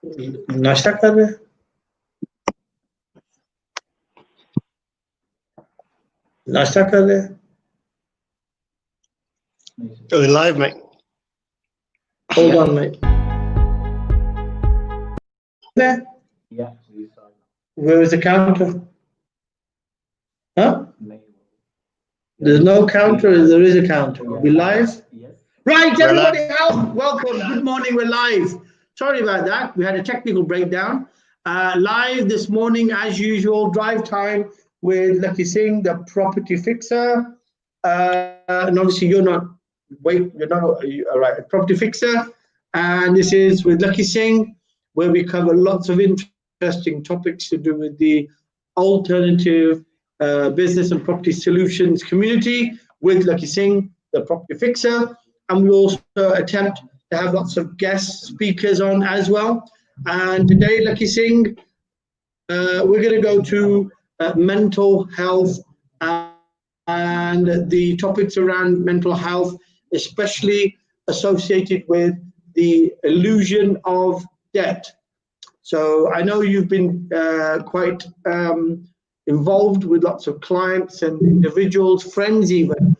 नाश्ता कर रहे नाश्ता कर रहे Going live, mate. Hold on, mate. There? Yeah, please start. Where is the counter? Huh? There's no counter, there is a counter. We live? Yes. Right, We're everybody out. Welcome. Good morning. We're live. Sorry about that. We had a technical breakdown. Live this morning, as usual, drive time with Lakhi Singh, the property fixer. And obviously, you're not all right, property fixer. And this is with Lakhi Singh, where we cover lots of interesting topics to do with the alternative business and property solutions community with Lakhi Singh, the property fixer. And we also attempt to have lots of guest speakers on as well. And today, Lakhi Singh, we're going to go to mental health and the topics around mental health, especially associated with the illusion of debt. So I know you've been quite involved with lots of clients and individuals, friends even,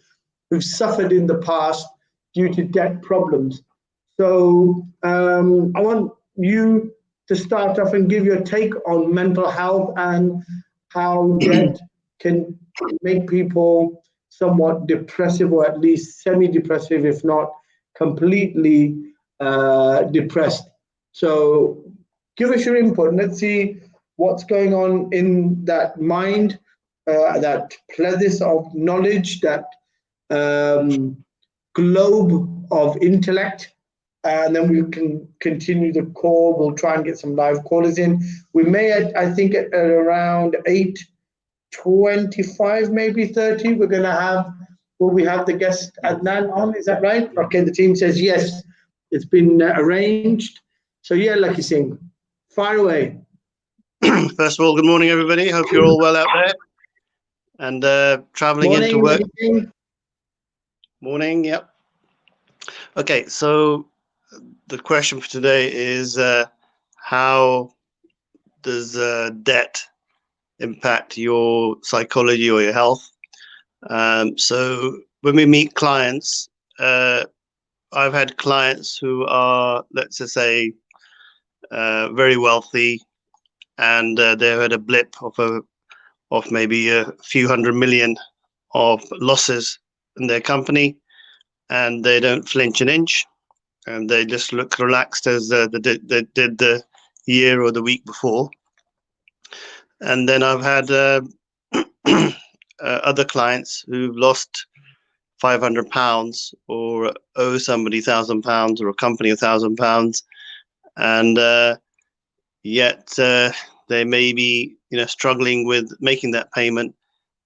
who've suffered in the past due to debt problems. So I want you to start off and give your take on mental health and how debt can make people somewhat depressive, or at least semi-depressive, if not completely depressed. So give us your input. Let's see what's going on in that mind, that plethora of knowledge, that globe of intellect, and then we can continue the call. We'll try and get some live callers in. We may, I think, at around 8:25, maybe 30, we're going to have, will we have the guest Adnan on? Is that right? Okay, the team says yes, it's been arranged. So yeah, Lakhi Singh, fire away. First of all, good morning, everybody. Hope you're all well out there and traveling Morning, into work. Lakhi Singh. Morning, yep. Okay, so the question for today is how does debt impact your psychology or your health? So when we meet clients, I've had clients who are, let's just say, very wealthy, and they've had a blip of maybe a few hundred million of losses in their company, and they don't flinch an inch, and they just look relaxed as they did the year or the week before. And then I've had other clients who've lost £500 or owe somebody £1,000 or a company £1,000, and yet they may be struggling with making that payment,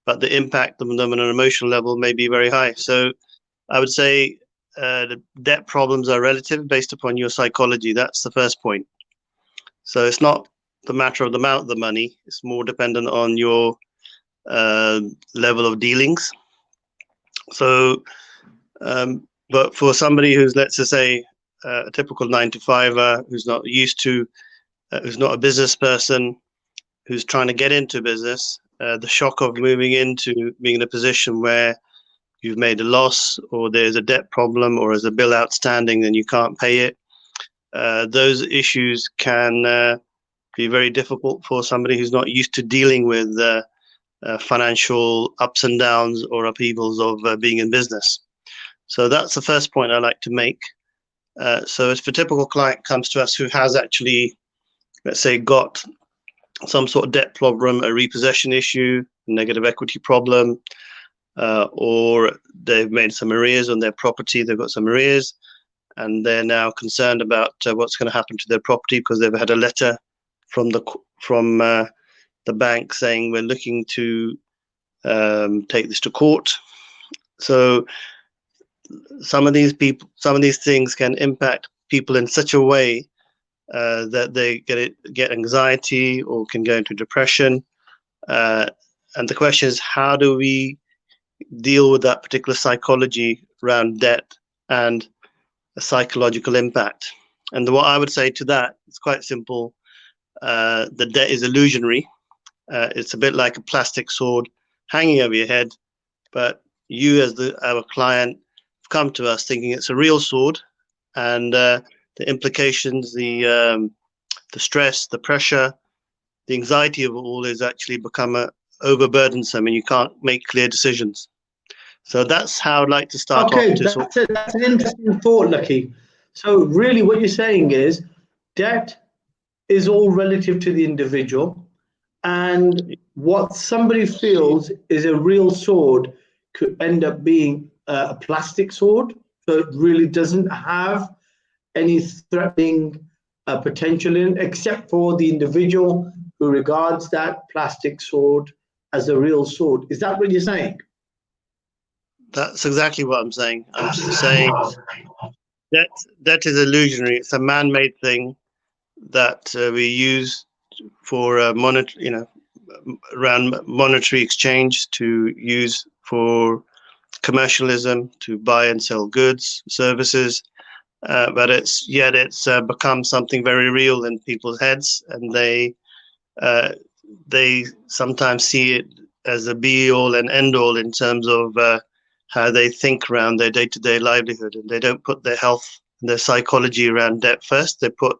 but the impact on them on an emotional level may be very high. So I would say the debt problems are relative based upon your psychology. That's the first point. So it's not the matter of the amount of the money, it's more dependent on your level of dealings. So but for somebody who's, let's just say, a typical 9-to-5er, who's not used to who's not a business person, who's trying to get into business, the shock of moving into being in a position where you've made a loss, or there's a debt problem, or there's a bill outstanding and you can't pay it, those issues can be very difficult for somebody who's not used to dealing with financial ups and downs or upheavals of being in business. So that's the first point I like to make. So if a typical client comes to us who has actually, let's say, got some sort of debt problem, a repossession issue, negative equity problem, or they've made some arrears on their property, they've got some arrears, and they're now concerned about what's going to happen to their property because they've had a letter from the bank saying we're looking to take this to court. So some of these things can impact people in such a way that they get anxiety or can go into depression. And the question is, how do we deal with that particular psychology around debt and a psychological impact? And what I would say to that, it's quite simple. The debt is illusionary. It's a bit like a plastic sword hanging over your head, but you, as our client, have come to us thinking it's a real sword, and the implications, the stress, the pressure, the anxiety of it all is actually become overburdensome, and you can't make clear decisions. So that's how I'd like to start Okay, off. that's an interesting thought, Lucky. So really what you're saying is debt is all relative to the individual, and what somebody feels is a real sword could end up being a plastic sword. So it really doesn't have any threatening potential in it, except for the individual who regards that plastic sword as a real sword. Is that what you're saying? That's exactly what I'm saying. I'm saying that is illusionary. It's a man-made thing that we use for around monetary exchange, to use for commercialism, to buy and sell goods, services. But it's become something very real in people's heads, and they sometimes see it as a be-all and end-all in terms of how they think around their day-to-day livelihood, and they don't put their health and their psychology around debt first. They put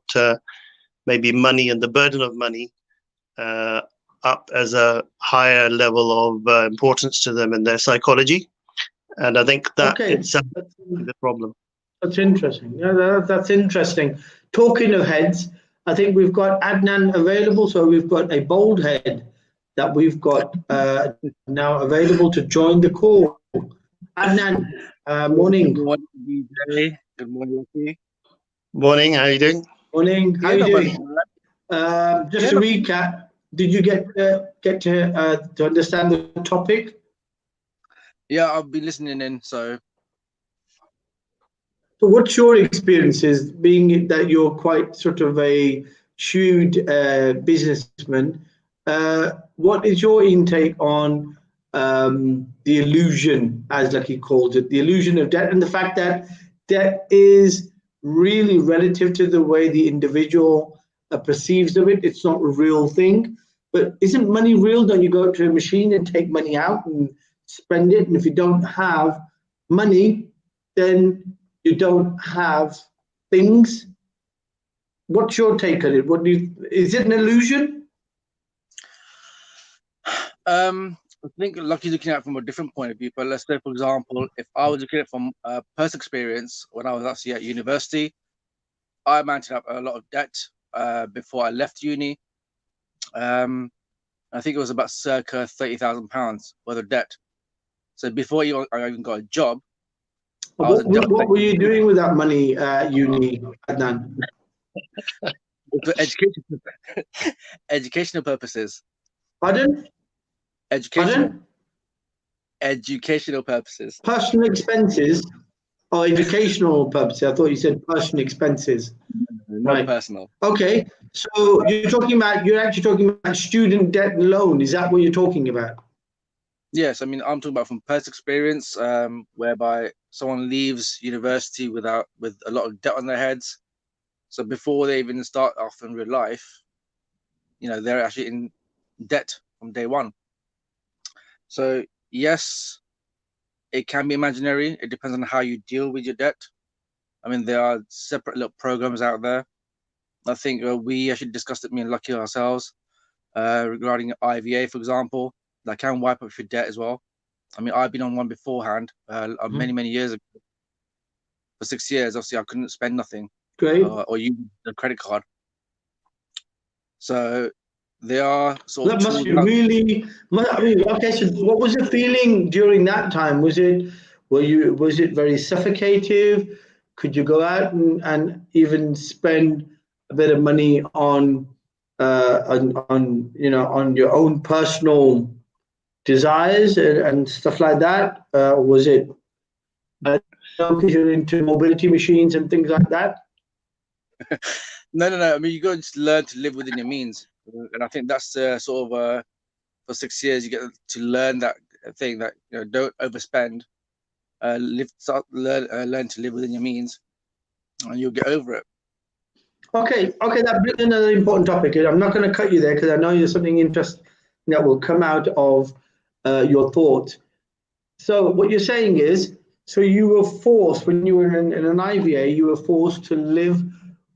maybe money and the burden of money up as a higher level of importance to them in their psychology, and I think that itself is the problem. That's interesting. Yeah, that's interesting. Talking of heads, I think we've got Adnan available. So we've got a bold head that we've got now available to join the call. Adnan, morning. Good morning, DJ. Good morning, Lakhi. Morning, how are you doing? Morning. How are you doing? Just to recap, did you get to understand the topic? Yeah, I've been listening in. So what's your experiences, being that you're quite sort of a shrewd businessman? What is your intake on the illusion, as Lucky called it, the illusion of debt, and the fact that debt is really relative to the way the individual perceives of it? It's not a real thing. But isn't money real? Don't you go to a machine and take money out and spend it? And if you don't have money, then you don't have things. What's your take on it? Is it an illusion? I think Lucky's looking at it from a different point of view. But let's say, for example, if I was looking at it from personal experience, when I was actually at university, I mounted up a lot of debt before I left uni. I think it was about circa £30,000 worth of debt. So before I even got a job, what were you doing with that money at uni, Adnan? For educational purposes. Pardon? Educational purposes. Personal expenses or educational purposes? I thought you said personal expenses. Not personal. Okay, so you're actually talking about student debt loan. Is that what you're talking about? Yes, I mean, I'm talking about from personal experience, whereby someone leaves university with a lot of debt on their heads. So before they even start off in real life, they're actually in debt from day one. So yes, it can be imaginary. It depends on how you deal with your debt. I mean, there are separate little programs out there. I think we actually discussed it, me and Lucky ourselves, regarding IVA, for example, that can wipe up your debt as well. I mean, I've been on one beforehand, many years ago. For 6 years, obviously, I couldn't spend nothing. Great. Or use the credit card. So they are sort of. That must be really. I mean, okay. So, what was the feeling during that time? Was it very suffocative? Could you go out and even spend a bit of money on your own personal desires and stuff like that? Was it because you're into mobility machines and things like that? No. I mean, you got to just learn to live within your means, and I think that's sort of for 6 years you get to learn that thing that don't overspend, learn to live within your means, and you'll get over it. Okay, that brings another important topic. I'm not going to cut you there because I know there's something interesting that will come out of your thoughts. So what you're saying is, so you were forced when you were in an IVA, you were forced to live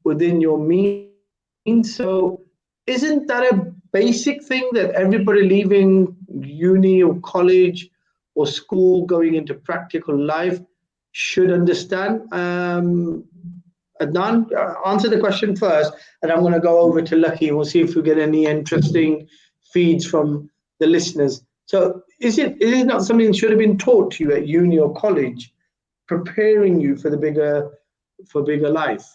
within your means. So isn't that a basic thing that everybody leaving uni or college or school going into practical life should understand? Adnan, answer the question first, and I'm going to go over to Lakhi. We'll see if we get any interesting feeds from the listeners. So, is it not something that should have been taught to you at uni or college, preparing you for bigger life?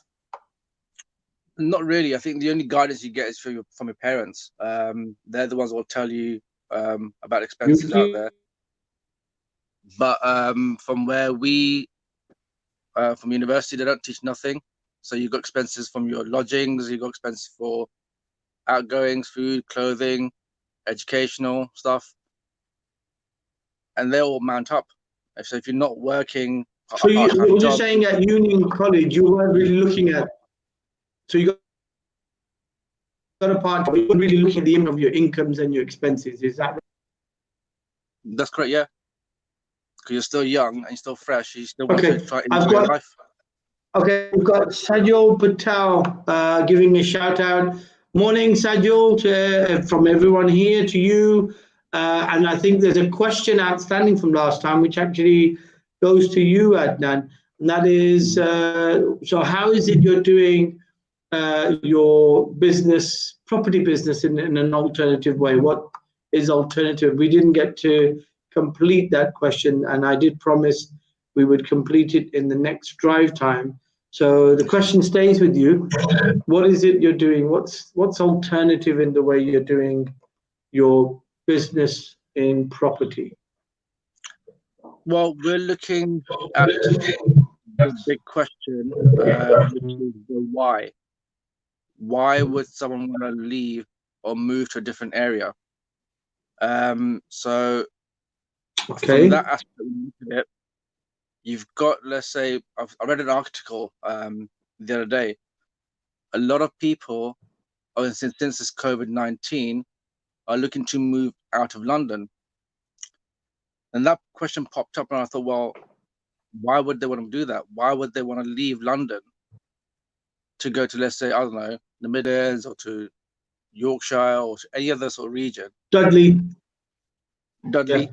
Not really. I think the only guidance you get is from your parents. They're the ones that will tell you about expenses out there. But from where from university, they don't teach nothing. So you've got expenses from your lodgings, you've got expenses for outgoings, food, clothing, educational stuff, and they all mount up. So if you're not working, so you're saying at uni and college, you weren't really looking at. So you got a part, but you weren't really looking at the income of your incomes and your expenses. Is that right? That's correct, yeah. Because you're still young and you're still fresh. You still want to try to enjoy life. Okay, we've got Sajal Patel giving a shout out. Morning, Sajal, from everyone here to you. And I think there's a question outstanding from last time, which actually goes to you, Adnan. And that is, so how is it you're doing your business, property business in an alternative way? What is alternative? We didn't get to complete that question, and I did promise we would complete it in the next drive time. So the question stays with you. What is it you're doing? What's alternative in the way you're doing your business in property? Well, we're looking at the big question, which is the why. Why would someone want to leave or move to a different area? So from that aspect of it, you've got, let's say, I read an article the other day. A lot of people, since this COVID-19, are looking to move out of London. And that question popped up, and I thought, well, why would they want to do that? Why would they want to leave London to go to, let's say, I don't know, the Midlands or to Yorkshire or to any other sort of region? Dudley. Yeah.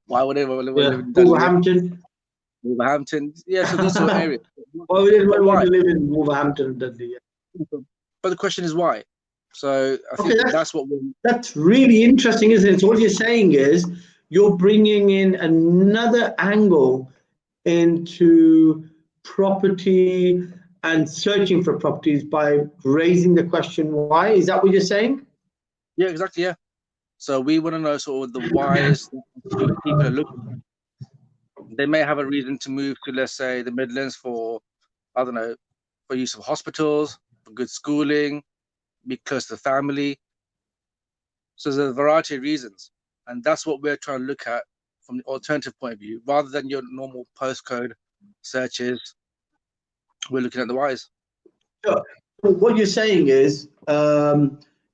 Why would they want to live in Dudley? Wolverhampton. Yeah, so these sort of areas. Well, we didn't want to live in Wolverhampton, Dudley. Yeah. But the question is why. So I think that's what that's really interesting, isn't it? So what you're saying is you're bringing in another angle into property and searching for properties by raising the question why. Is that what you're saying? Yeah, exactly. Yeah. So we want to know sort of the whys that people are looking at. They may have a reason to move to, let's say, the Midlands for, I don't know, for use of hospitals, for good schooling, be close to the family. So there's a variety of reasons. And that's what we're trying to look at from the alternative point of view. Rather than your normal postcode searches, we're looking at the whys. Sure. What you're saying is,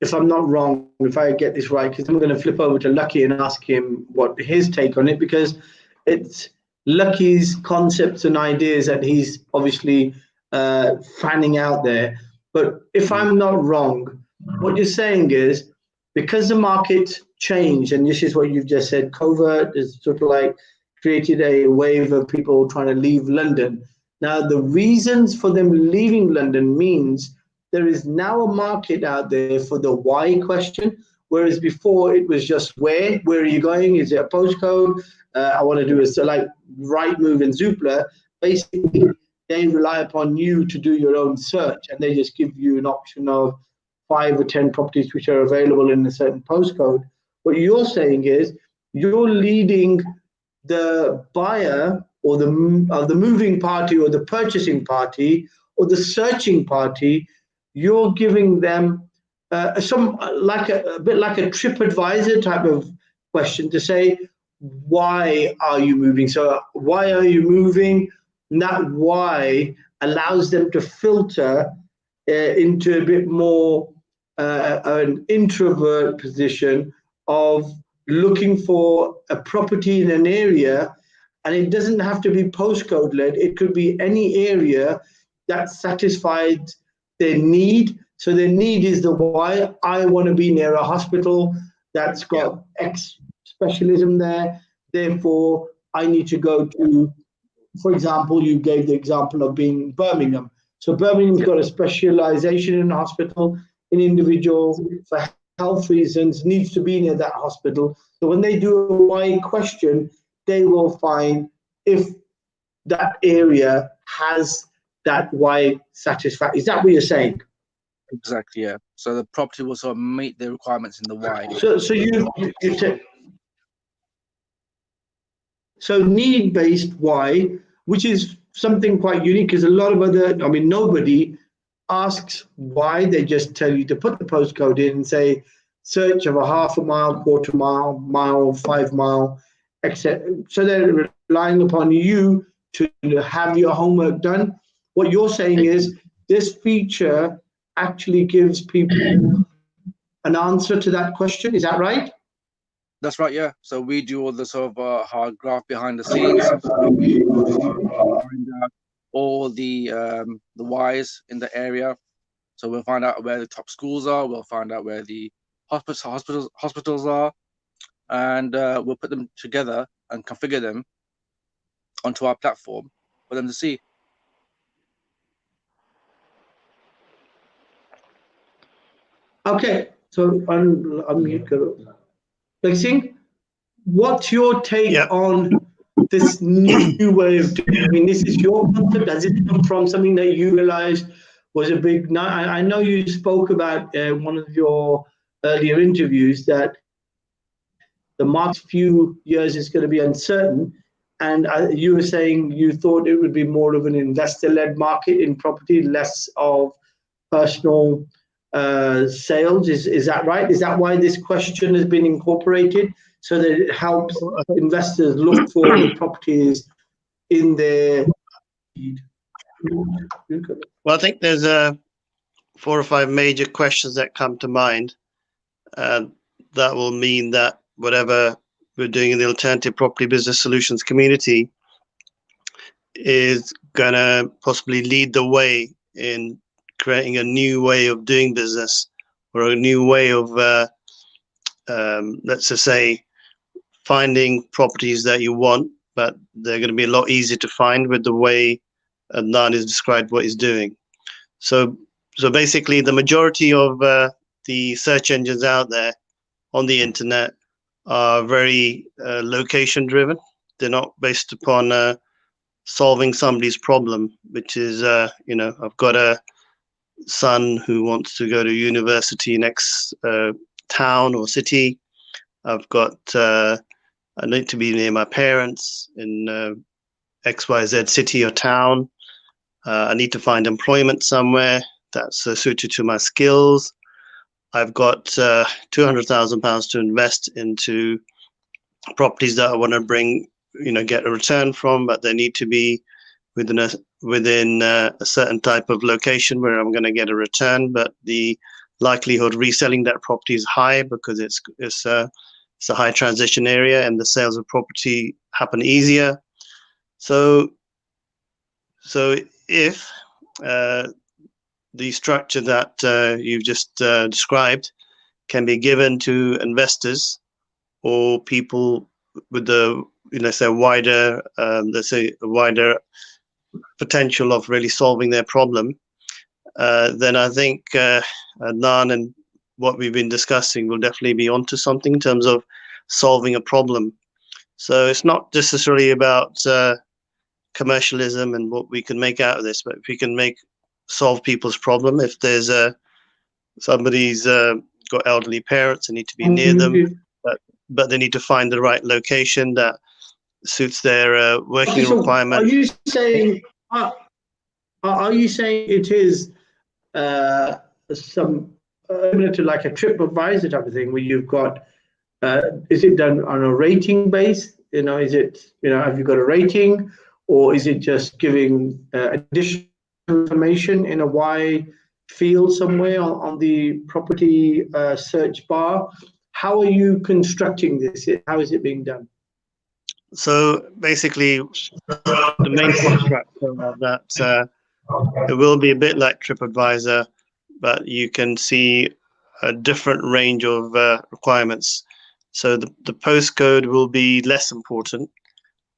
if I'm not wrong, if I get this right, because I'm going to flip over to Lakhi and ask him what his take on it, because it's Lakhi's concepts and ideas that he's obviously fanning out there. But if I'm not wrong, what you're saying is, because the market changed, and this is what you've just said, COVID has sort of like created a wave of people trying to leave London. Now, the reasons for them leaving London means there is now a market out there for the why question, whereas before it was just where are you going? Is it a postcode? I want to do so like Rightmove and Zoopla. Basically, they rely upon you to do your own search, and they just give you an option of 5 or 10 properties which are available in a certain postcode. What you're saying is you're leading the buyer or the moving party or the purchasing party or the searching party. You're giving them a bit like a TripAdvisor type of question to say, why are you moving? So why are you moving? And that why allows them to filter into a bit more an introvert position of looking for a property in an area. And it doesn't have to be postcode led. It could be any area that satisfies their need. So their need is the why. I want to be near a hospital that's got X specialism there. Therefore, I need to go to, for example, you gave the example of being Birmingham. So Birmingham's got a specialization in hospital. An individual, for health reasons, needs to be near that hospital. So when they do a why question, they will find if that area has that why satisfaction. Is that what you're saying? Exactly, yeah. So the property will sort of meet the requirements in the why. So need-based why, which is something quite unique, because a lot of other, I mean, nobody asks why. They just tell you to put the postcode in and say, search of a half a mile, quarter mile, 5 mile, etc. So they're relying upon you to have your homework done. What you're saying is this feature actually gives people an answer to that question. Is that right? That's right, yeah. So we do all the sort of hard graft behind the scenes, find out all the whys in the area. So we'll find out where the top schools are. We'll find out where the hospitals are, and we'll put them together and configure them onto our platform for them to see. Okay, so Lakhi Singh, what's your take on this new way of doing? I mean, this is your concept. Does it come from something that you realized was a big? I know you spoke about one of your earlier interviews that the next few years is going to be uncertain, and you were saying you thought it would be more of an investor-led market in property, less of personal sales. Is that right? Is that why this question has been incorporated, so that it helps investors look for the properties in their feed? Well, I think there's 4 or 5 major questions that come to mind. That will mean that whatever we're doing in the alternative property business solutions community is going to possibly lead the way in creating a new way of doing business, or a new way of, let's just say, finding properties that you want, but they're going to be a lot easier to find with the way Adnan has described what he's doing. So basically, the majority of the search engines out there on the internet are very location driven. They're not based upon solving somebody's problem, which is, I've got a son who wants to go to university next town or city. I've got, I need to be near my parents in XYZ city or town. I need to find employment somewhere that's suited to my skills. I've got £200,000 to invest into properties that I want to bring, get a return from, but they need to be within a certain type of location where I'm going to get a return. But the likelihood of reselling that property is high because it's a high transition area and the sales of property happen easier. So if the structure that you've just described can be given to investors or people with the, wider potential of really solving their problem, then I think Adnan and what we've been discussing will definitely be onto something in terms of solving a problem. So it's not necessarily about commercialism and what we can make out of this, but if we can solve people's problem. If there's somebody's got elderly parents and need to be near them, but they need to find the right location that suits their working requirement. Are you saying it is some similar to like a TripAdvisor type of thing, where you've got is it done on a rating base? Is it have you got a rating, or is it just giving additional information in a Y field somewhere on the property search bar. How are you constructing this? How is it being done? So basically, the main construct of that, it will be a bit like TripAdvisor, but you can see a different range of requirements. So the postcode will be less important,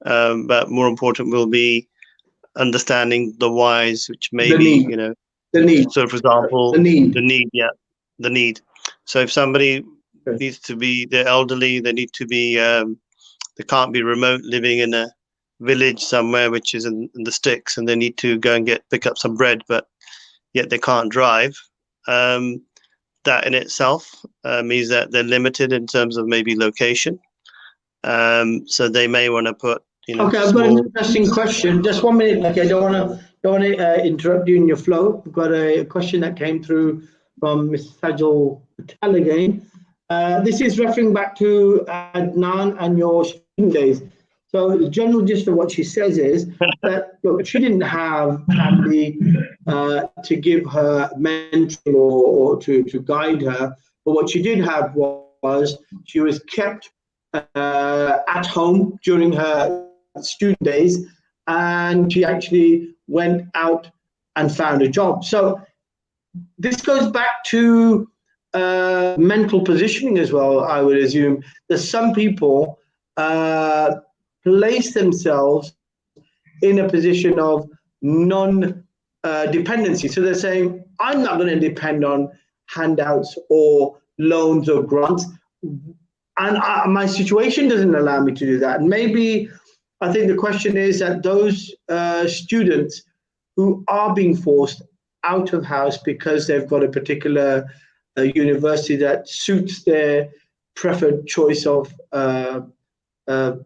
but more important will be understanding the whys, which maybe, the need. So for example, the need. The need. So if somebody needs to be, they're elderly, they need to be, they can't be remote, living in a village somewhere which is in the sticks, and they need to go and pick up some bread, but yet they can't drive. That in itself means that they're limited in terms of maybe location. So they may want to put, Okay, I've got an interesting question. Just 1 minute. Okay, I don't want to interrupt you in your flow. We've got a question that came through from Ms. Sajal Patel again. This is referring back to Adnan and your student days. So the general gist of what she says is that, look, she didn't have family to give her mentoring or to guide her, but what she did have was she was kept at home during her student days, and she actually went out and found a job. So this goes back to mental positioning as well. I would assume that some people place themselves in a position of non-dependency. So they're saying, I'm not going to depend on handouts or loans or grants, and my situation doesn't allow me to do that. And maybe I think the question is that those students who are being forced out of house because they've got a particular university that suits their preferred choice of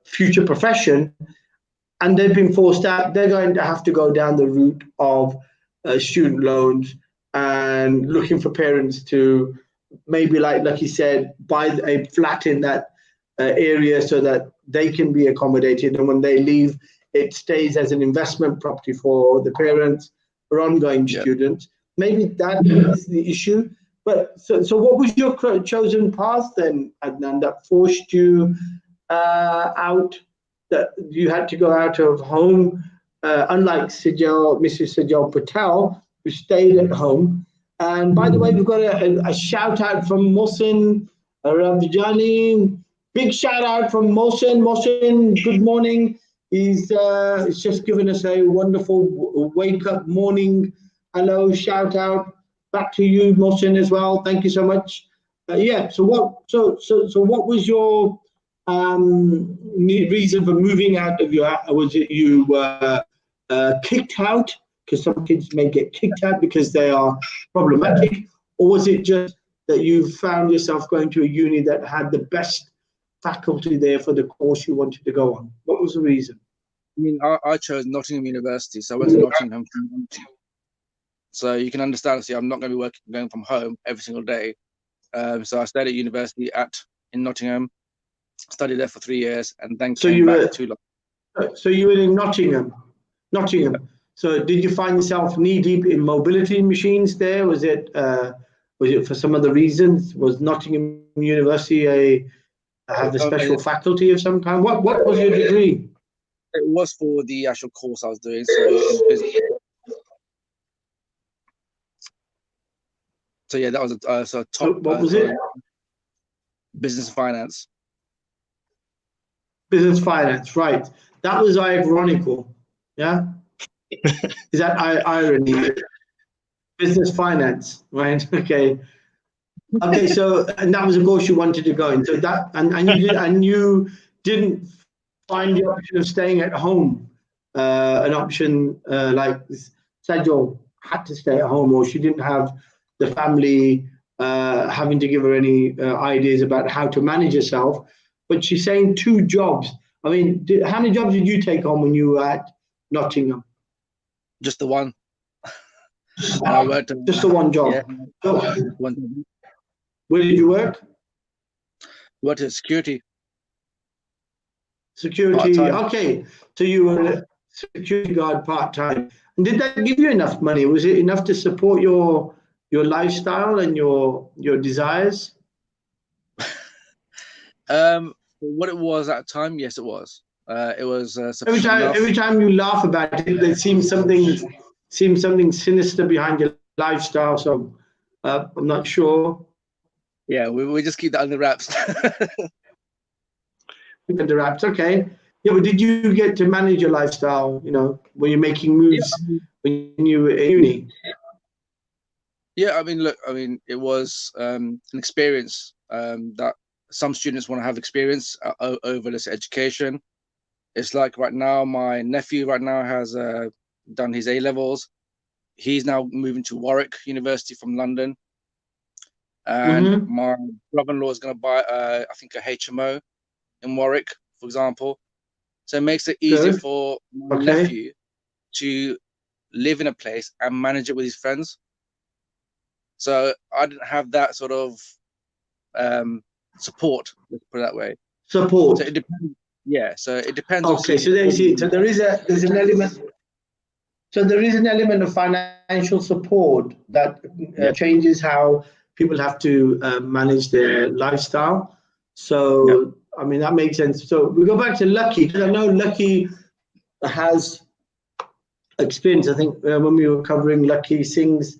future profession, and they've been forced out, they're going to have to go down the route of student loans and looking for parents to maybe, like he said, buy a flat in that area so that they can be accommodated, and when they leave, it stays as an investment property for the parents or ongoing students. Maybe that is the issue. But so what was your chosen path then, Adnan, that forced you out, that you had to go out of home, unlike Mrs. Sajal Patel, who stayed at home? And by the way, we've got a shout out from Mohsin Ravjani. Big shout out from Mohsin. Mohsin, good morning. He's just given us a wonderful wake up morning. Hello, shout out back to you, Mohsin, as well. Thank you so much. So what was your reason for moving out of your house? Was it you were kicked out? Because some kids may get kicked out because they are problematic, or was it just that you found yourself going to a uni that had the best faculty there for the course you wanted to go on? What was the reason? I mean, I chose Nottingham University, so I went to Nottingham. So you can understand, see, I'm not going to be going from home every single day. So I stayed at university in Nottingham, studied there for 3 years, and then came back to London. So you were in Nottingham. So did you find yourself knee deep in mobility machines there? Was it for some other reasons? Was Nottingham University have a special faculty of some kind? What was your degree? It was for the actual course I was doing. So yeah, that was a top. What was it? Business finance. Business finance, right? That was ironical. Yeah. Is that irony? Business finance, right? Okay. So, and that was a course you wanted to go in. So that, and you didn't find the option of staying at home, an option like Sajal had to stay at home, or she didn't have the family having to give her any ideas about how to manage herself. But she's saying 2 jobs. I mean, how many jobs did you take on when you were at Nottingham? Just the one. And I worked just the one job. Yeah. So, where did you work? Worked at security. Security. Okay. So you were security guard part-time. And did that give you enough money? Was it enough to support your lifestyle and your desires? What it was at the time, yes, it was. It was Every sufficient enough. time you laugh about it, there seems something sinister behind your lifestyle. So I'm not sure. Yeah, we just keep that under wraps. Under wraps, okay. Yeah, but did you get to manage your lifestyle? You know, when you're making moves when you were at uni? Yeah, I mean, look, I mean, it was an experience that some students want to have experience over this education. It's like right now, my nephew right now has done his A-levels. He's now moving to Warwick University from London. And my brother-in-law is going to buy, I think, a HMO in Warwick, for example. So it makes it easier for my nephew to live in a place and manage it with his friends. So I didn't have that sort of support, let's put it that way. Support. So it depends. Yeah, so it depends. Okay, so there is an element. So there is an element of financial support that changes how people have to manage their lifestyle. So I mean that makes sense. So we go back to Lakhi, because I know Lakhi has experience. I think when we were covering Lakhi Singh's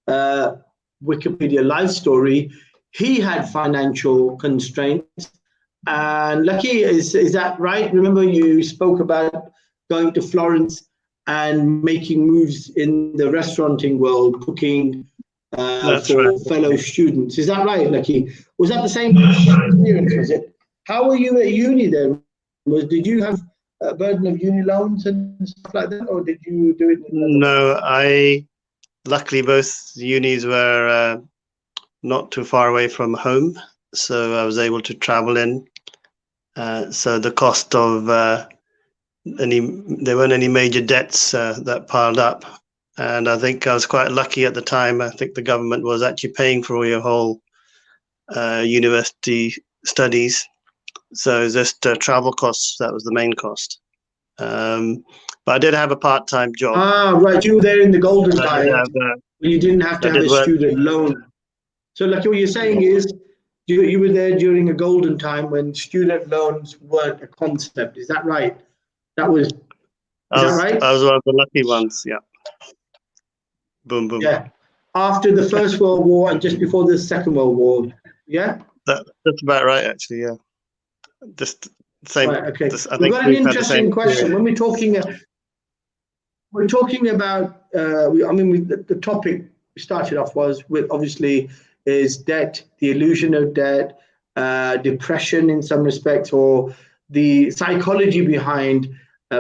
Wikipedia life story, he had financial constraints. And Lakhi, is that right? Remember you spoke about going to Florence and making moves in the restauranting world, cooking for fellow students. Is that right, Lakhi? Was that the same experience, was it? How were you at uni then? Did you have a burden of uni loans and stuff like that, or did you do it? No, luckily both unis were not too far away from home, so I was able to travel in. So the cost of there weren't any major debts that piled up, and I think I was quite lucky at the time. I think the government was actually paying for all your whole university studies, so just travel costs, that was the main cost. But I did have a part-time job. Ah, right, you were there in the golden time. You didn't have to have a student loan. So like what you're saying is you were there during a golden time when student loans weren't a concept. Is that right? That was right? I was one of the lucky ones, yeah. Boom, boom. Yeah. After the First World War and just before the Second World War. Yeah? That's about right, actually, yeah. Just same. Right, okay. We've got an interesting question. When we're talking about, the topic we started off was with, obviously, is debt, the illusion of debt, depression in some respects, or the psychology behind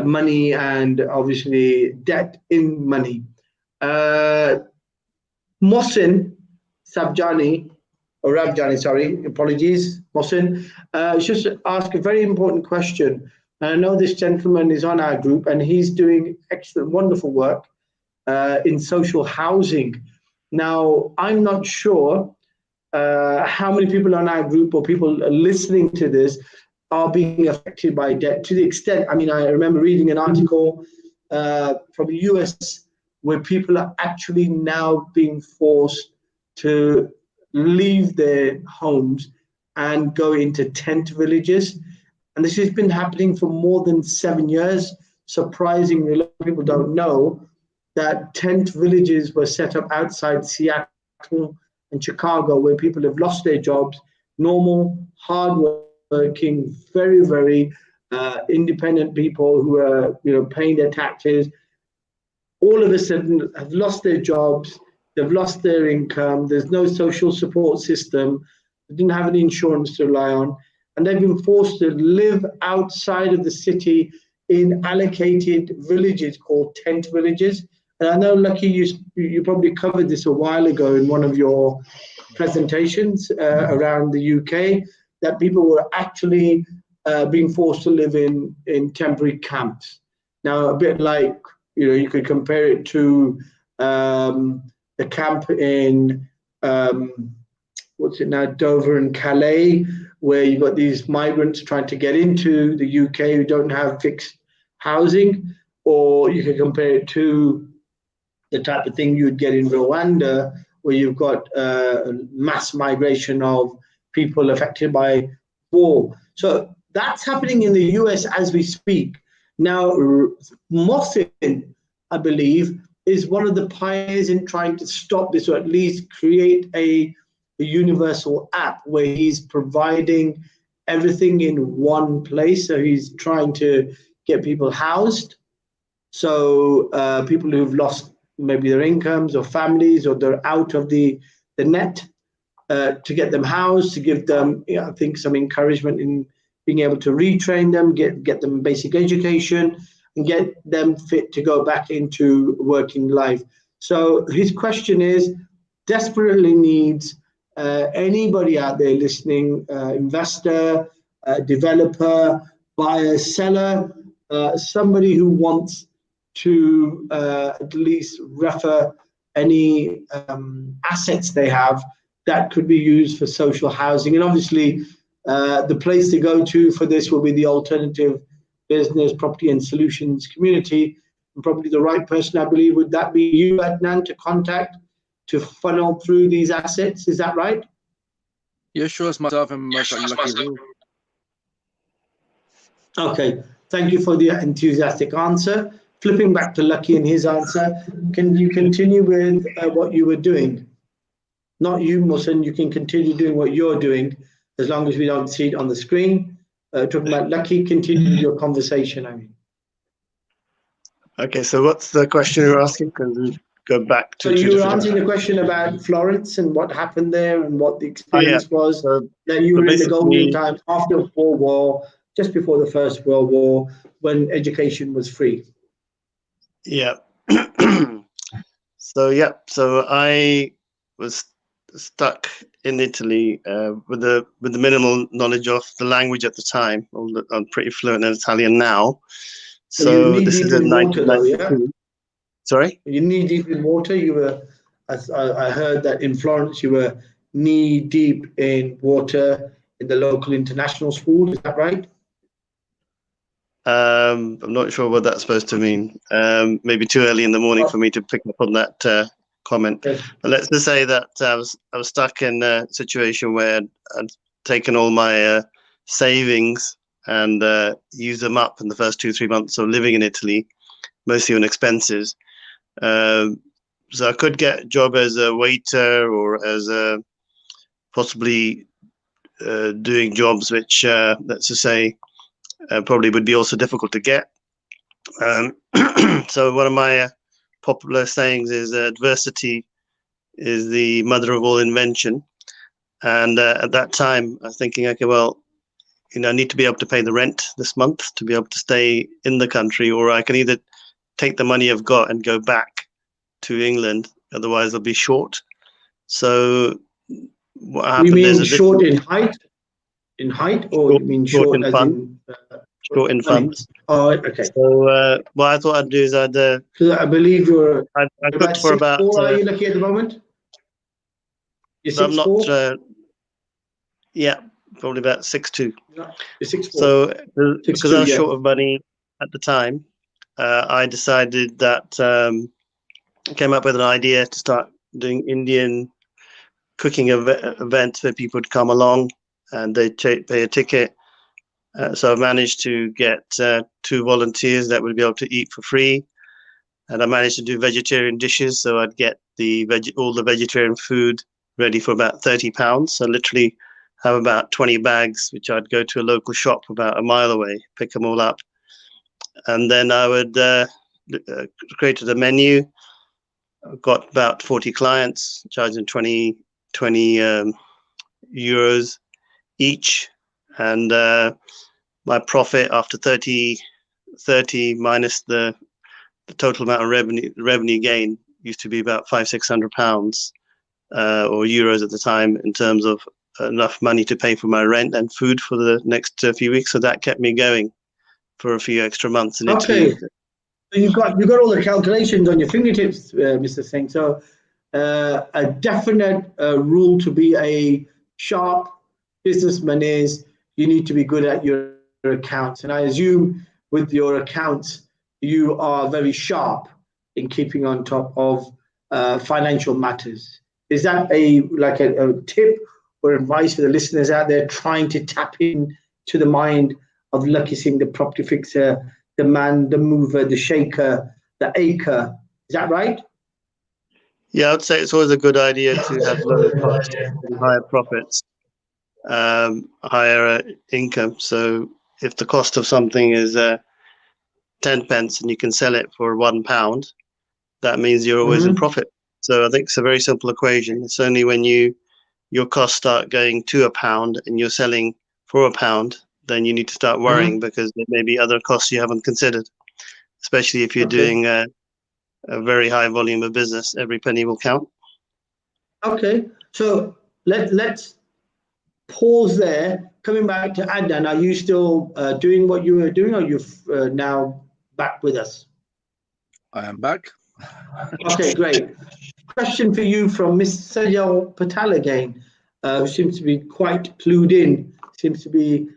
money and obviously debt in money. Mohsin Rabjani, sorry, apologies, Mohsin, just ask a very important question. And I know this gentleman is on our group and he's doing excellent, wonderful work in social housing. Now, I'm not sure how many people on our group or people listening to this are being affected by debt to the extent, I remember reading an article from the US where people are actually now being forced to leave their homes and go into tent villages. And this has been happening for more than 7 years. Surprisingly, a lot of people don't know that tent villages were set up outside Seattle and Chicago, where people have lost their jobs, normal, hardworking, very, very independent people who are, paying their taxes, all of a sudden have lost their jobs, they've lost their income, there's no social support system, they didn't have any insurance to rely on, and they've been forced to live outside of the city in allocated villages called tent villages. And I know, Lakhi, you probably covered this a while ago in one of your presentations around the UK, that people were actually being forced to live in temporary camps. Now, a bit like, you could compare it to the camp in, Dover and Calais, where you've got these migrants trying to get into the UK who don't have fixed housing. or you can compare it to the type of thing you'd get in Rwanda, where you've got mass migration of people affected by war. So that's happening in the US as we speak. Now, Mohsin, I believe, is one of the pioneers in trying to stop this, or at least create a universal app where he's providing everything in one place. So he's trying to get people housed. So people who've lost maybe their incomes or families, or they're out of the net, to get them housed, to give them, I think, some encouragement in being able to retrain them, get them basic education, and get them fit to go back into working life. So his question is, desperately needs anybody out there listening, investor, developer, buyer, seller, somebody who wants to at least refer any assets they have that could be used for social housing. And obviously, the place to go to for this will be the Alternative Business, Property and Solutions community. And probably the right person, I believe, would that be you, Adnan, to contact to funnel through these assets? Is that right? Yeah, sure. It's myself and most likely Lucky. Okay, thank you for the enthusiastic answer. Flipping back to Lucky and his answer, can you continue with what you were doing? Not you, Mohsin, you can continue doing what you're doing as long as we don't see it on the screen. Talking about Lucky, continue your conversation, I mean. Okay, so what's the question you're asking? Can we go back to So you were answering the question about Florence and what happened there and what the experience was, that you were in the golden time after World War, just before the First World War, when education was free. Yeah. So I was stuck in Italy with the minimal knowledge of the language at the time. I'm pretty fluent in Italian now. So this is in 1992. Sorry? You knee deep in water. You were, I heard that in Florence you were knee deep in water in the local international school. Is that right? I'm not sure what that's supposed to mean. Maybe too early in the morning for me to pick up on that comment. Yes. But let's just say that I was stuck in a situation where I'd taken all my savings and used them up in the first 2-3 months of living in Italy, mostly on expenses. So I could get a job as a waiter or as a possibly doing jobs which, let's just say, probably would be also difficult to get. So one of my popular sayings is adversity is the mother of all invention. And at that time, I was thinking, okay, well, I need to be able to pay the rent this month to be able to stay in the country, or I can either take the money I've got and go back to England, otherwise I'll be short. So what happened is... You mean short in height? In height, or you mean short as in... Short in funds. Oh, okay. So what I thought I'd do is I believe you're... I cooked for about... 6'4", are you lucky at the moment? You're 6'4"? Yeah, probably about 6'2". No, you're 6'4". So because I was short of money at the time, I decided that I came up with an idea to start doing Indian cooking events where people would come along and they'd pay a ticket. So I managed to get 2 volunteers that would be able to eat for free. And I managed to do vegetarian dishes. So I'd get all the vegetarian food ready for about £30. So literally have about 20 bags, which I'd go to a local shop about a mile away, pick them all up. And then I would created a menu. I've got about 40 clients, charging 20 euros each. And my profit after 30 minus the total amount of revenue gain used to be about £500-600 or euros at the time, in terms of enough money to pay for my rent and food for the next few weeks. So that kept me going for a few extra months in Italy. So you've got all the calculations on your fingertips, Mr. Singh. So a definite rule to be a sharp businessman is you need to be good at your accounts. And I assume with your accounts, you are very sharp in keeping on top of financial matters. Is that a tip or advice for the listeners out there trying to tap in to the mind of Lakhi Singh, the property fixer, the man, the mover, the shaker, the acre? Is that right? Yeah, I'd say it's always a good idea to have lower costs and higher profits, higher income. So if the cost of something is 10 pence and you can sell it for £1, that means you're always in profit. So I think it's a very simple equation. It's only when your costs start going to £1 and you're selling for £1, then you need to start worrying because there may be other costs you haven't considered, especially if you're doing a very high volume of business. Every penny will count. Okay, so let's pause there. Coming back to Adnan, are you still doing what you were doing, or you're now back with us? I am back. Okay, great. Question for you from Miss Sajal Patel again, who seems to be quite clued in, seems to be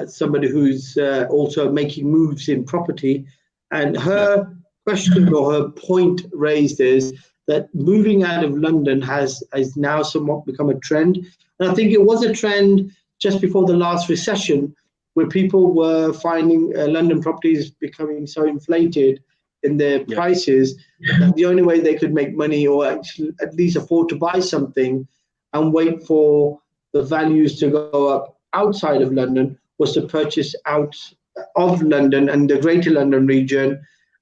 somebody who's also making moves in property. And her question or her point raised is that moving out of London has now somewhat become a trend. And I think it was a trend just before the last recession, where people were finding London properties becoming so inflated in their prices that the only way they could make money, or actually at least afford to buy something and wait for the values to go up outside of London, was to purchase out of London and the Greater London region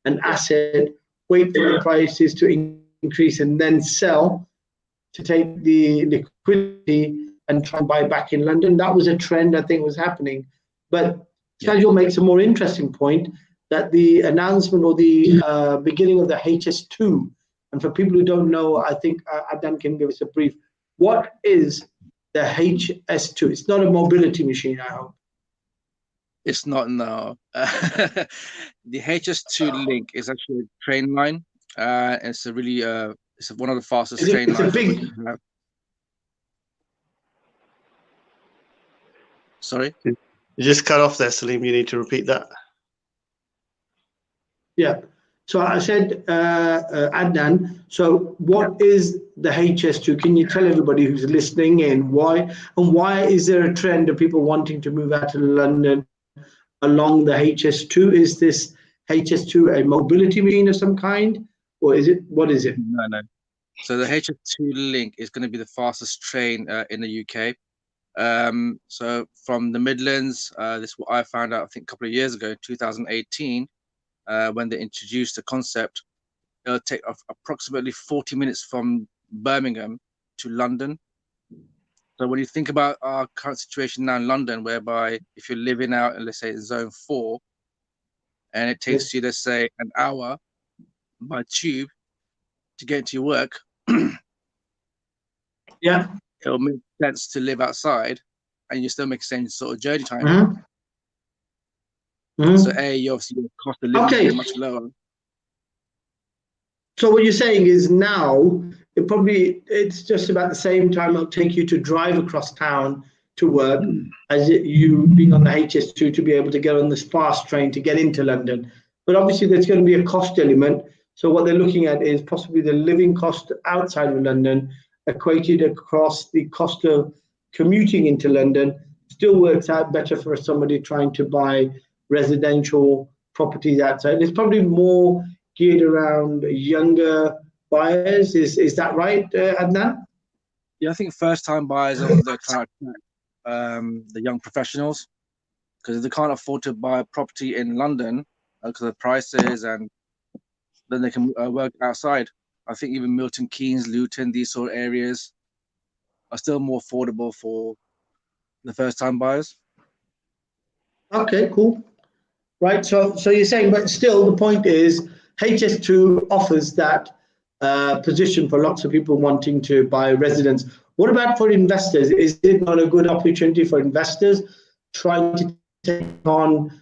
an asset, wait for the prices to increase and then sell to take the liquidity and try and buy back in London. That was a trend I think was happening. But Sajal makes a more interesting point, that the announcement or the beginning of the HS2, and for people who don't know, I think Adnan can give us a brief. What is the HS2? It's not a mobility machine, I hope. It's not, no. The HS2 link is actually a train line. It's a really, it's one of the fastest train lines. Sorry? You just cut off there, Salim. You need to repeat that. Yeah. So I said, Adnan, so what is the HS2? Can you tell everybody who's listening in why is there a trend of people wanting to move out of London along the HS2? Is this HS2 a mobility machine of some kind, or what is it? No. So the HS2 link is going to be the fastest train in the UK. So from the Midlands, this is what I found out, I think a couple of years ago, 2018, when they introduced the concept. It'll take approximately 40 minutes from Birmingham to London. So when you think about our current situation now in London, whereby if you're living out in, let's say, zone 4, and it takes you, let's say, an hour by tube to get to your work, it'll make sense to live outside, and you still make the same sort of journey time. So you obviously your cost of living is much lower. So what you're saying is now it's just about the same time it'll take you to drive across town to work as you being on the HS2 to be able to get on this fast train to get into London. But obviously there's going to be a cost element. So what they're looking at is possibly the living cost outside of London equated across the cost of commuting into London. Still works out better for somebody trying to buy residential properties outside. It's probably more geared around younger buyers. Is that right, Adnan? Yeah, I think first-time buyers are the kind of the young professionals, because if they can't afford to buy a property in London because of the prices, and then they can work outside. I think even Milton Keynes, Luton, these sort of areas are still more affordable for the first-time buyers. Okay, cool. Right, so you're saying, but still the point is HS2 offers that position for lots of people wanting to buy residence. What about for investors? Is it not a good opportunity for investors trying to take on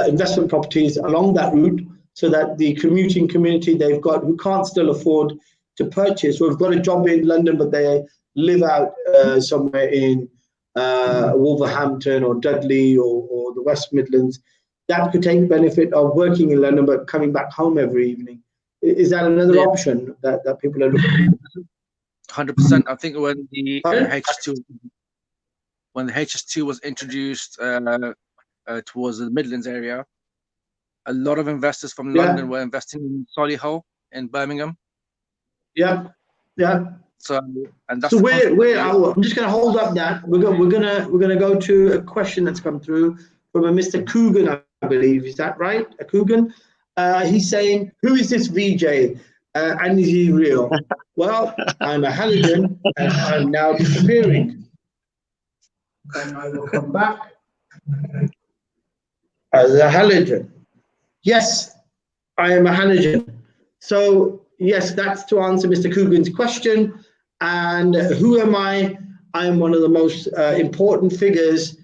investment properties along that route, so that the commuting community they've got who can't still afford to purchase, or have got a job in London but they live out somewhere in Wolverhampton or Dudley or the West Midlands, that could take benefit of working in London but coming back home every evening. Is that another option that people are looking at? 100%. I think when the Pardon? HS2 was introduced towards the Midlands area, a lot of investors from London were investing in Solihull in Birmingham. Yeah, yeah. So, and that's So I'm just going to hold up that we're gonna go to a question that's come through from a Mr. Coogan, I believe. Is that right? A Coogan? He's saying, "Who is this VJ? And is he real?" Well, I'm a halogen, and I'm now disappearing. And I will come back as a halogen. Yes, I am a halogen. So yes, that's to answer Mr. Coogan's question. And who am I? I'm one of the most important figures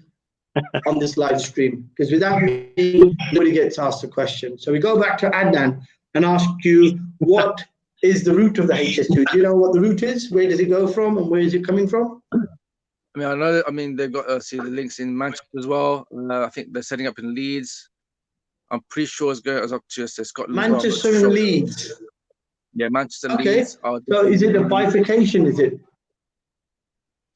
on this live stream, because without me, nobody gets asked a question. So we go back to Adnan and ask you, what is the route of the HS2? Do you know what the route is? Where does it go from, and where is it coming from? I mean, I know. I mean, they've got see the links in Manchester as well. I think they're setting up in Leeds. I'm pretty sure it's going up to Scotland. Manchester and Leeds. Yeah, Manchester and Okay. Leeds. So is it a bifurcation? Is it?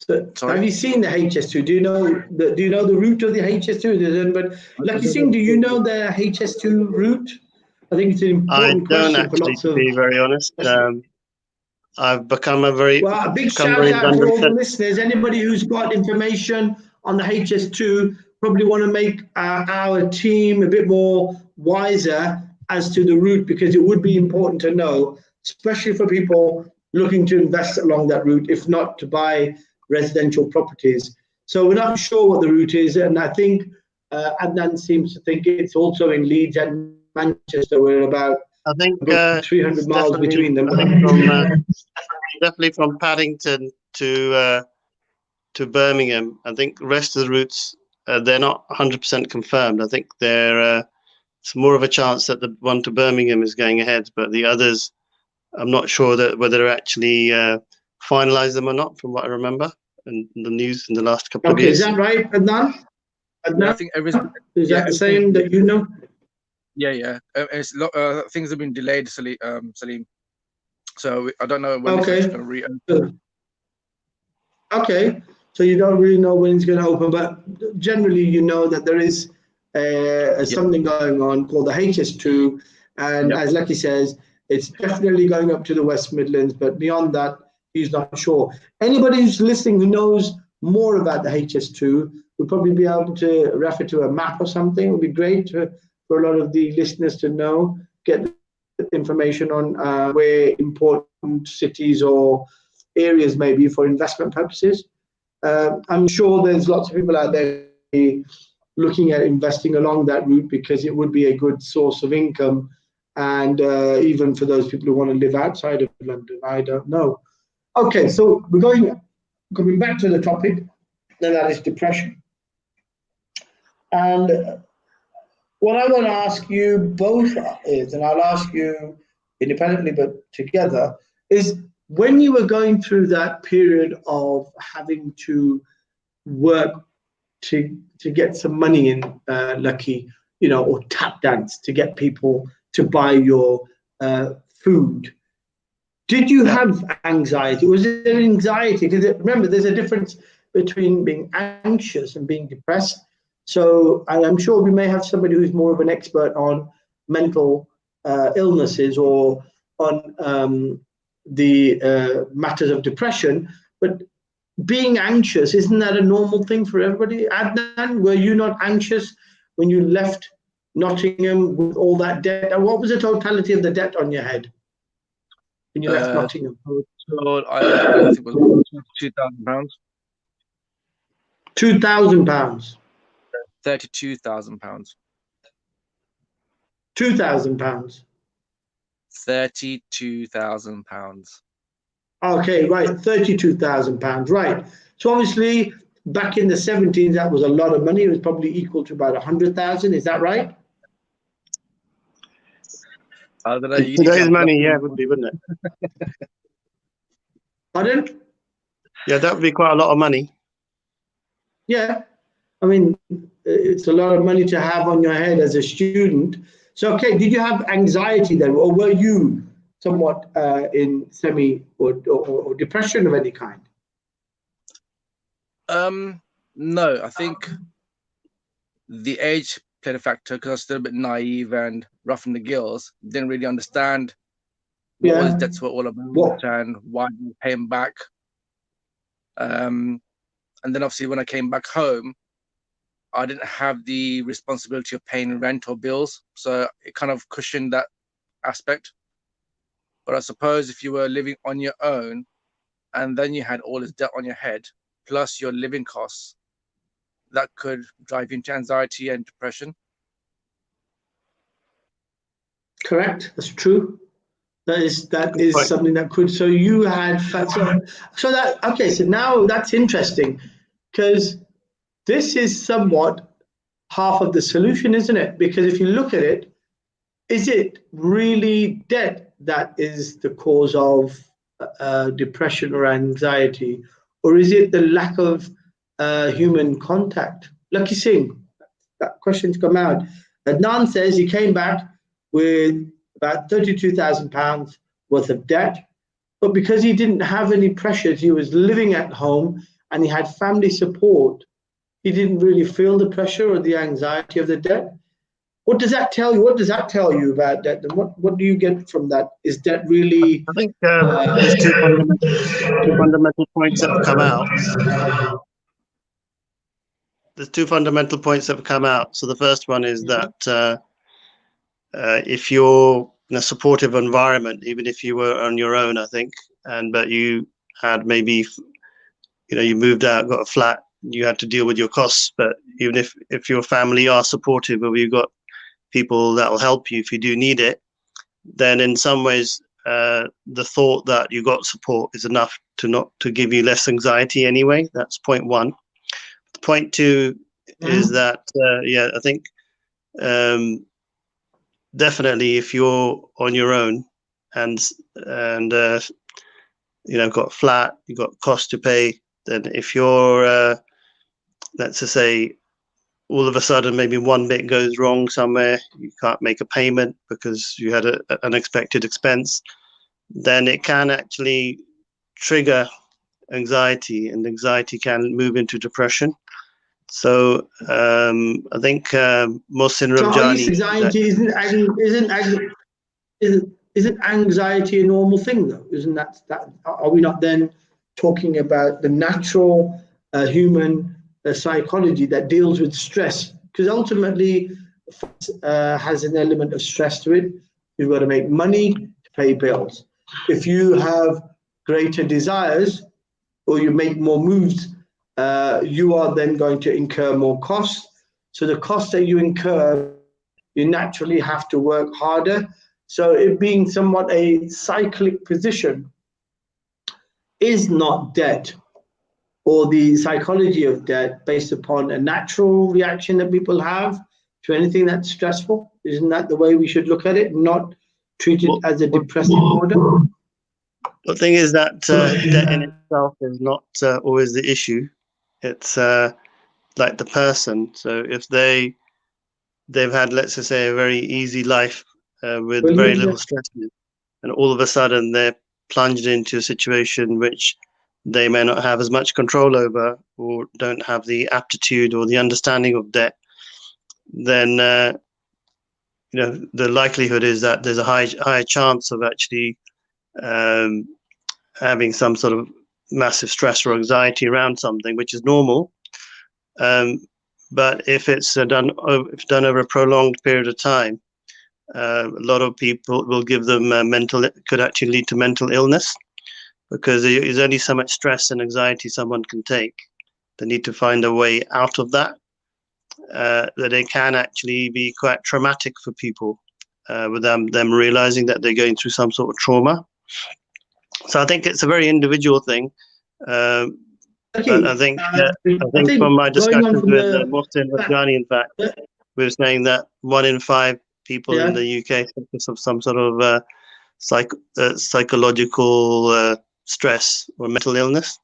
So have you seen the HS2? Do you know the route of the HS2? But Lakhi Singh, do you know the HS2 route? I think it's an important question. I don't actually, to be very honest. I've become a big shout out to all the listeners. Anybody who's got information on the HS2 probably want to make our team a bit more wiser as to the route, because it would be important to know, especially for people looking to invest along that route, if not to buy residential properties. So we're not sure what the route is, and I think Adnan seems to think it's also in Leeds and Manchester. We're about 300 miles between them. Definitely from Paddington to Birmingham. I think the rest of the routes, they're not 100% confirmed. I think it's more of a chance that the one to Birmingham is going ahead, but the others, I'm not sure whether they're actually finalised them or not, from what I remember in the news in the last couple of years. Is that right, Adnan? Yeah, I think everything. Is that the same that you know? Yeah. Things have been delayed, Salim. So I don't know when it's going to reopen. Okay, so you don't really know when it's going to open, but generally you know that there is something going on called the HS2, and as Lakhi says, it's definitely going up to the West Midlands, but beyond that, he's not sure. Anybody who's listening who knows more about the HS2 would probably be able to refer to a map or something. It would be great for a lot of the listeners to know, get information on where important cities or areas may be for investment purposes. I'm sure there's lots of people out there looking at investing along that route, because it would be a good source of income, and even for those people who want to live outside of London, I don't know. Okay, so we're coming back to the topic, and that is depression. And what I want to ask you both is, and I'll ask you independently but together, is when you were going through that period of having to work to get some money in, Lakhi, or tap dance to get people to buy your food, did you have anxiety? Was there anxiety? Because remember, there's a difference between being anxious and being depressed. So I'm sure we may have somebody who's more of an expert on mental illnesses or on the matters of depression, but being anxious, isn't that a normal thing for everybody? Adnan, were you not anxious when you left Nottingham with all that debt? And what was the totality of the debt on your head when you left Nottingham? I think it was £2,000. £2,000. £32,000. £2,000. £32,000. Okay, right, £32,000, right. So obviously, back in the 70s, that was a lot of money. It was probably equal to about 100,000. Is that right? Today's money, yeah, it would be, wouldn't it? Pardon? Yeah, that would be quite a lot of money. Yeah. I mean, it's a lot of money to have on your head as a student. So, okay, did you have anxiety then, or were you somewhat in semi or depression of any kind? No, I think the age played a factor because I was still a bit naive and rough in the gills. Didn't really understand what all his Yeah. debts were all about What? and why we pay him back. And then obviously when I came back home, I didn't have the responsibility of paying rent or bills, so it kind of cushioned that aspect. But I suppose if you were living on your own and then you had all this debt on your head, plus your living costs, that could drive you into anxiety and depression. Correct. That's true. That is Right. something that could. So you had so that okay. So now that's interesting because this is somewhat half of the solution, isn't it? Because if you look at it, is it really debt that is the cause of depression or anxiety, or is it the lack of human contact? Lakhi Singh, that question's come out. Adnan says he came back with about £32,000 worth of debt, but because he didn't have any pressures, he was living at home and he had family support. He didn't really feel the pressure or the anxiety of the debt. What does that tell you? What does that tell you about debt? And what do you get from that? Is debt really? I think there's two fundamental points that have come out. There's two fundamental points that have come out. So the first one is that if you're in a supportive environment, even if you were on your own, I think, but you had maybe, you moved out, got a flat, you had to deal with your costs. But even if your family are supportive, or you've got people that will help you if you do need it, then in some ways, the thought that you got support is enough to give you less anxiety anyway. That's point one. Point two is that I think definitely if you're on your own and got a flat, you've got costs to pay, then if you're let's just say all of a sudden maybe one bit goes wrong somewhere, you can't make a payment because you had an unexpected expense, then it can actually trigger anxiety, and anxiety can move into depression. So I think Mohsin Rabjani. Anxiety isn't anxiety a normal thing though? Isn't that are we not then talking about the natural human psychology that deals with stress? Because ultimately has an element of stress to it. You've got to make money to pay bills. If you have greater desires or you make more moves, you are then going to incur more costs. So the costs that you incur, you naturally have to work harder. So it being somewhat a cyclic position is not debt or the psychology of debt based upon a natural reaction that people have to anything that's stressful. Isn't that the way we should look at it? Not treat it as a depressive order? The thing is that debt in itself is not always the issue. It's like the person. So if they've had, let's just say, a very easy life with very little stress, and all of a sudden they're plunged into a situation which they may not have as much control over, or don't have the aptitude or the understanding of debt, then the likelihood is that there's a higher chance of actually having some sort of massive stress or anxiety around something, which is normal. But if it's done over a prolonged period of time, a lot of people will give them could actually lead to mental illness, because there's only so much stress and anxiety someone can take. They need to find a way out of that. That it can actually be quite traumatic for people, with them realizing that they're going through some sort of trauma. So I think it's a very individual thing. But I think from my discussions with Mohsin Rajani, in fact, we were saying that 1 in 5 people in the UK suffer of some sort of psychological stress or mental illness.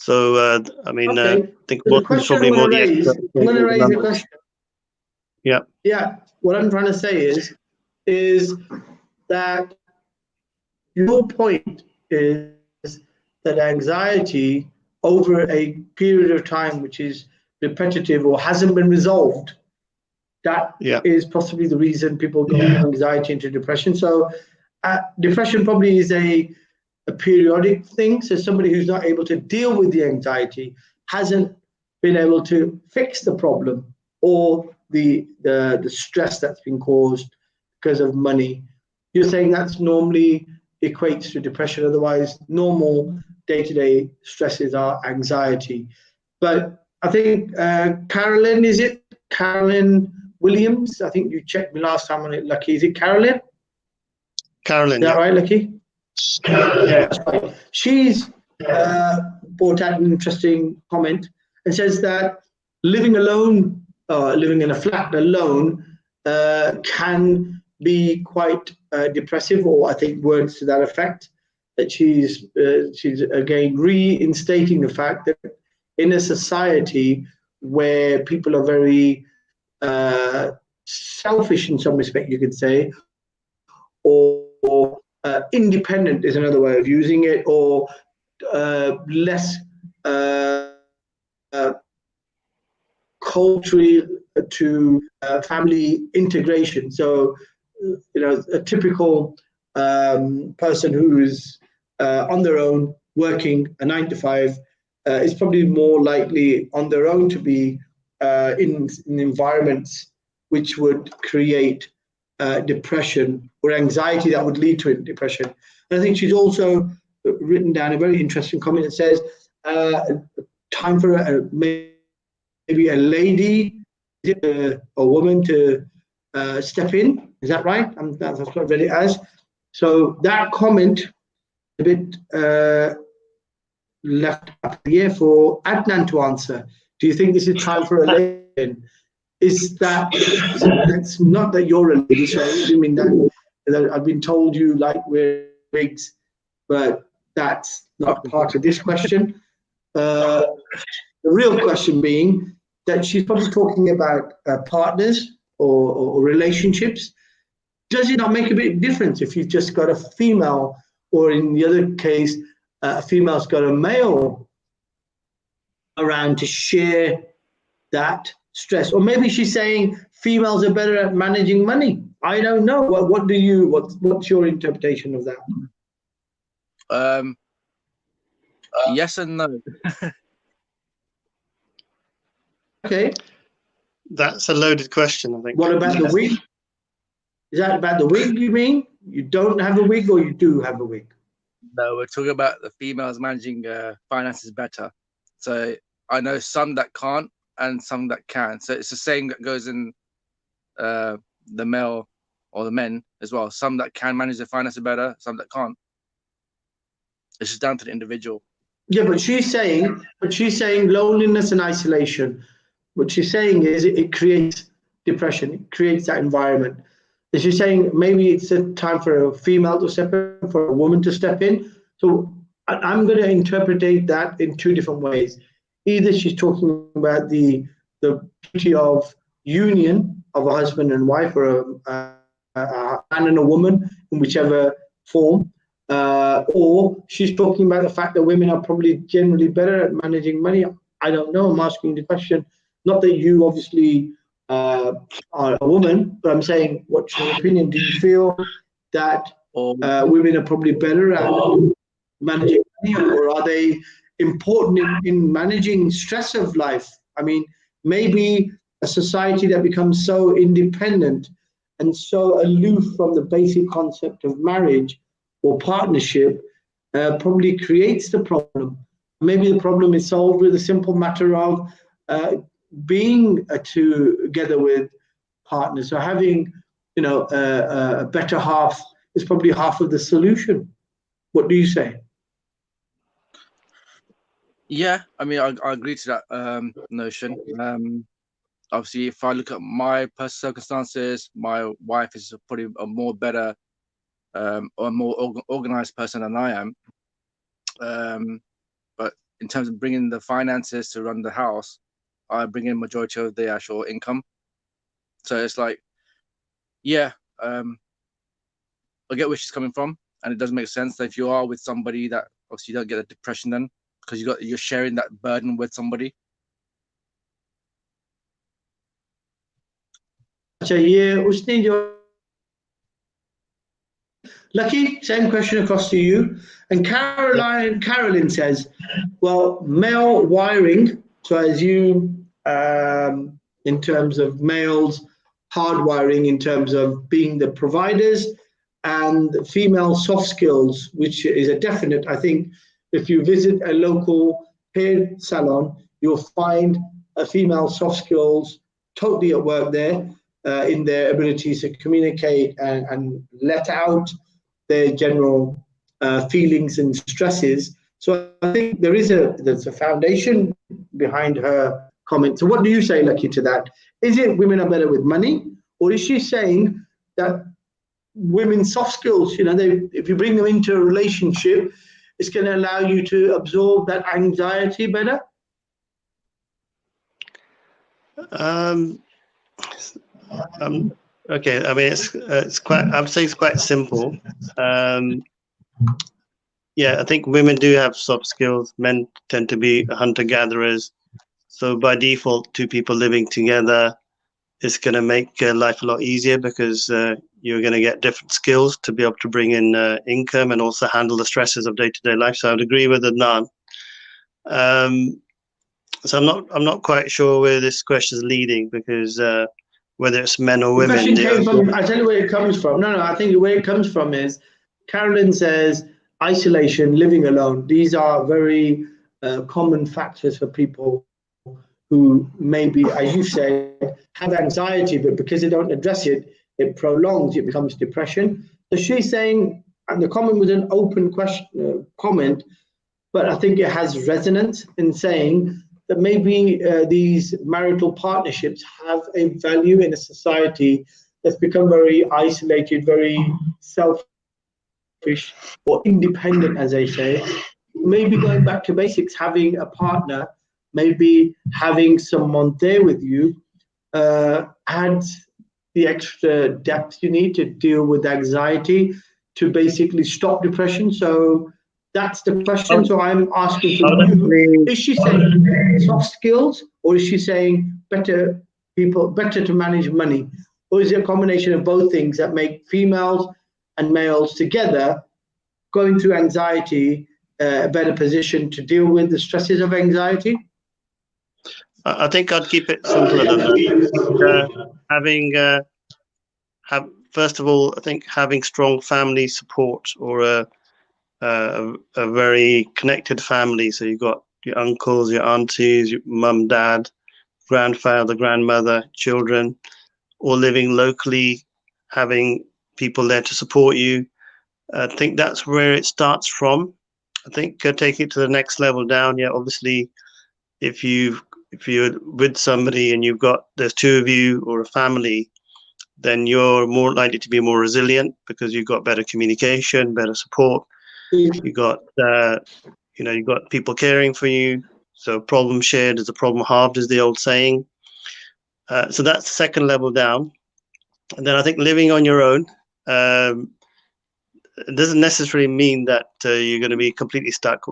So, I mean, I Okay. think So the Watson is question probably I'm more going to the raise, expert. I'm going to raise a Numbers. question. Yeah. Yeah. What I'm trying to say is that your point is that anxiety over a period of time which is repetitive or hasn't been resolved, that Yeah. is possibly the reason people go from anxiety into depression. So depression probably is a periodic thing. So somebody who's not able to deal with the anxiety hasn't been able to fix the problem or the stress that's been caused because of money. You're saying that's normally equates to depression. Otherwise, normal day-to-day stresses are anxiety. But I think Carolyn, is it Carolyn Williams? I think you checked me last time on it, Lucky. Is it Carolyn? Carolyn, Is that yeah. right, Lucky? Yeah, that's right. She's brought out an interesting comment and says that living alone, living in a flat alone, can be quite depressive, or I think words to that effect. That she's again reinstating the fact that in a society where people are very selfish in some respect, you could say, or independent is another way of using it, or less uh, culturally to family integration. So, a typical person who is on their own, working a 9 to 5, is probably more likely on their own to be in environments which would create depression or anxiety that would lead to depression. And I think she's also written down a very interesting comment that says, time for maybe a lady, a woman to step in. Is that right? That's what I read it as. So that comment a bit left up here for Adnan to answer. Do you think this is time for a lady? Is that it's not that you're a lady, so I didn't mean that I've been told you like wear wigs, but that's not part of this question. The real question being that she's probably talking about partners or relationships. Does it not make a big difference if you've just got a female, or in the other case, a female's got a male around to share that stress? Or maybe she's saying females are better at managing money. I don't know. What's your interpretation of that? Yes and no. Okay. That's a loaded question, I think. What about the wig? Is that about the wig, you mean? You don't have a wig, or you do have a wig? No, we're talking about the females managing finances better. So I know some that can't and some that can. So it's the same that goes in the male or the men as well. Some that can manage their finances better, some that can't. It's just down to the individual. Yeah, but she's saying loneliness and isolation. What she's saying is it creates depression. It creates that environment. And she's saying maybe it's a time for a female to step in, for a woman to step in. So I'm going to interpret that in two different ways. Either she's talking about the beauty of union of a husband and wife, or a man and a woman, in whichever form, or she's talking about the fact that women are probably generally better at managing money. I don't know. I'm asking the question. Not that you obviously are a woman, but I'm saying, what's your opinion? Do you feel that women are probably better at managing money, or are they important in managing stress of life? I mean, maybe a society that becomes so independent and so aloof from the basic concept of marriage or partnership probably creates the problem. Maybe the problem is solved with a simple matter of being together with partners. So having, a better half is probably half of the solution. What do you say? Yeah, I mean, I agree to that notion. Obviously, if I look at my personal circumstances, my wife is probably a more better or more organized person than I am. But in terms of bringing the finances to run the house, I bring in majority of the actual income. So it's like, yeah, I get where she's coming from, and it does make sense that if you are with somebody that obviously you don't get a depression then, because you're sharing that burden with somebody. Lakhi, same question across to you. And Carolyn says, well, male wiring, so as you, in terms of males, hardwiring in terms of being the providers, and female soft skills, which is a definite. I think if you visit a local hair salon, you'll find a female soft skills totally at work there, in their abilities to communicate and let out their general feelings and stresses. So I think there's a foundation behind her comment. So what do you say, Lakhi, to that? Is it women are better with money, or is she saying that women's soft skills, if you bring them into a relationship, it's going to allow you to absorb that anxiety better? Okay, I mean it's quite. I would say it's quite simple. Yeah, I think women do have soft skills. Men tend to be hunter-gatherers. So by default, two people living together is going to make life a lot easier, because you're going to get different skills to be able to bring in income and also handle the stresses of day-to-day life. So I would agree with Adnan. So I'm not quite sure where this question is leading, because whether it's men or women. The question came from, I tell you where it comes from. No, I think where it comes from is, Carolyn says, isolation, living alone. These are very common factors for people who maybe, as you said, have anxiety, but because they don't address it, it prolongs, it becomes depression. So she's saying, and the comment was an open question, comment, but I think it has resonance in saying that maybe these marital partnerships have a value in a society that's become very isolated, very selfish or independent, as they say. Maybe going back to basics, having a partner, maybe having someone there with you, adds the extra depth you need to deal with anxiety, to basically stop depression. So that's the question. So I'm asking for you, is she saying soft skills, or is she saying better to manage money? Or is it a combination of both things that make females and males together going through anxiety a better position to deal with the stresses of anxiety? I think I'd keep it simpler than that. First of all, I think having strong family support, or a very connected family. So you've got your uncles, your aunties, your mum, dad, grandfather, grandmother, children, all living locally, having people there to support you. I think that's where it starts from. I think taking it to the next level down, yeah, obviously, if you're with somebody and there's two of you or a family, then you're more likely to be more resilient, because you've got better communication, better support. You got you've got people caring for you. So problem shared is a problem halved, is the old saying. So that's the second level down. And then I think living on your own, it doesn't necessarily mean that you're going to be completely stuck,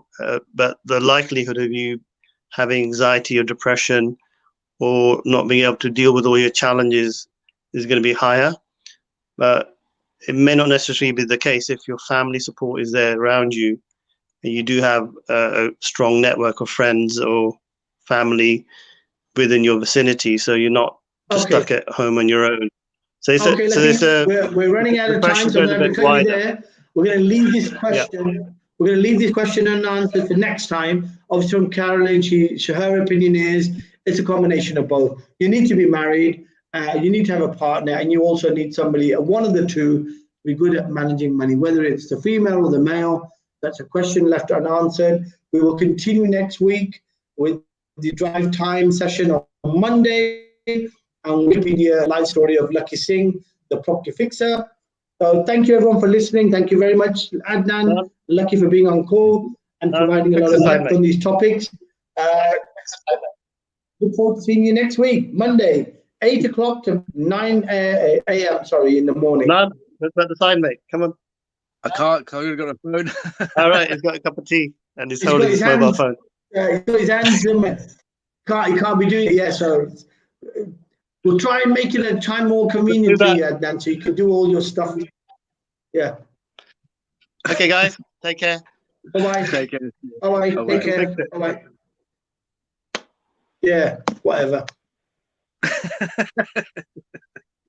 but the likelihood of you having anxiety or depression, or not being able to deal with all your challenges, is going to be higher. But it may not necessarily be the case if your family support is there around you, and you do have a strong network of friends or family within your vicinity, so you're not just stuck at home on your own. So we're running out of time, so I'm going to cut you there. We're going to leave this question. Yeah. We're going to leave this question unanswered for next time. Obviously, from Carolyn, her opinion is it's a combination of both. You need to be married, you need to have a partner, and you also need somebody, one of the two, to be good at managing money, whether it's the female or the male. That's a question left unanswered. We will continue next week with the drive time session on Monday, and we'll be the live story of Lakhi Singh, the property fixer. So thank you everyone for listening. Thank you very much, Adnan, Lakhi, for being on call. and providing a lot of exercise, depth on these topics. Look forward to seeing you next week, Monday, 8 o'clock to 9 a.m. Sorry, in the morning. None. What's about the sign, mate? Come on. I can't. I've got a phone. All right, he's got a cup of tea and he's He's holding got his his mobile hands- phone. He's got his hands in it. He can't be doing it yet, so we'll try and make it a time more convenient do to that. you, Adnan, so you can do all your stuff. Yeah. Okay, guys, take care. Bye-bye. Take care. Bye-bye. Bye-bye. Take care. Bye-bye. Yeah, whatever.